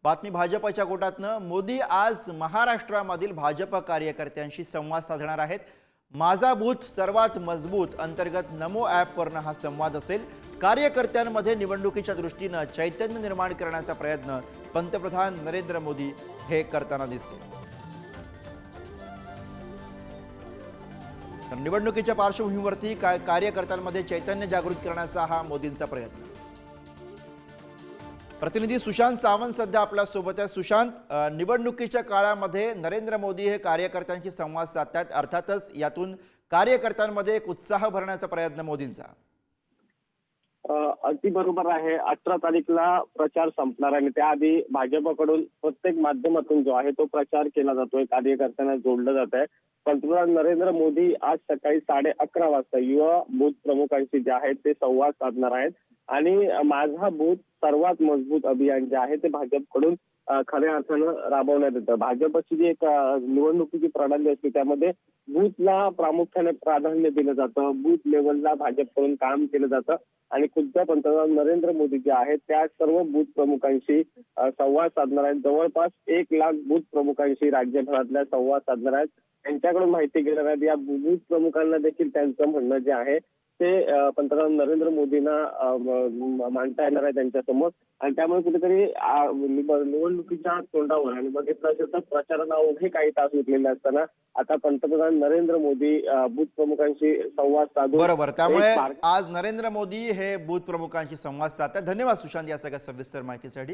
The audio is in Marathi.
बातमी भाजपच्या कोटातनं मोदी आज महाराष्ट्रामधील भाजप कार्यकर्त्यांशी संवाद साधणार आहेत। माझा बूथ सर्वात मजबूत अंतर्गत नमो ॲपवरनं हा संवाद असेल। कार्यकर्त्यांमध्ये निवडणुकीच्या दृष्टीनं चैतन्य निर्माण करण्याचा प्रयत्न पंतप्रधान नरेंद्र मोदी हे करताना दिसतील। तर निवडणुकीच्या पार्श्वभूमीवरती कार्यकर्त्यांमध्ये चैतन्य जागृत करण्याचा हा मोदींचा प्रयत्न। प्रतिनिधी सुशांत सावंत सध्या आपल्या सोबत आहे। सुशांत, निवडणुकीच्या काळामध्ये नरेंद्र मोदी हे कार्यकर्त्यांशी संवाद साधतात, अर्थातच यातून कार्यकर्त्यांमध्ये एक उत्साह भरण्याचा प्रयत्न मोदींचा। अगदी बरोबर आहे। 18 तारीखला प्रचार संपणार आणि त्याआधी भाजपकडून प्रत्येक माध्यमातून जो आहे तो प्रचार केला जातोय, कार्यकर्त्यांना जोडलं जात आहे। पंतप्रधान नरेंद्र मोदी आज सकाळी 11:30 वाजता युवा बूथ प्रमुखांशी जे आहेत ते संवाद साधणार आहेत आणि माझा बूथ सर्वात मजबूत अभियान जे आहे ते भाजपकडून खऱ्या अर्थानं राबवण्यात येतं। भाजपची जी एक निवडणुकीची प्रणाली असते त्यामध्ये बूथला प्रामुख्याने प्राधान्य दिलं जातं, बूथ लेवलला भाजपकडून काम केलं जातं आणि खुद्द पंतप्रधान नरेंद्र मोदी जे आहेत त्या सर्व बूथ प्रमुखांशी संवाद साधणार आहेत। जवळपास 1 लाख बूथ प्रमुखांशी राज्यभरातल्या संवाद साधणार आहेत, त्यांच्याकडून माहिती घेणार आहेत। या बूथ प्रमुखांना देखील त्यांचं म्हणणं जे आहे ते पंतप्रधान नरेंद्र मोदींना मांडता येणार आहे त्यांच्यासमोर आणि त्यामुळे कुठेतरी निवडणुकीच्या तोंडावर आणि बघितलं असेल तर प्रचाराला अवघे काही तास उरलेले असताना आता पंतप्रधान नरेंद्र मोदी बूथ प्रमुखांशी संवाद साधून बरोबर, त्यामुळे आज नरेंद्र मोदी हे बूथ प्रमुखांशी संवाद साधतात। धन्यवाद सुशांत या सगळ्या सविस्तर माहितीसाठी।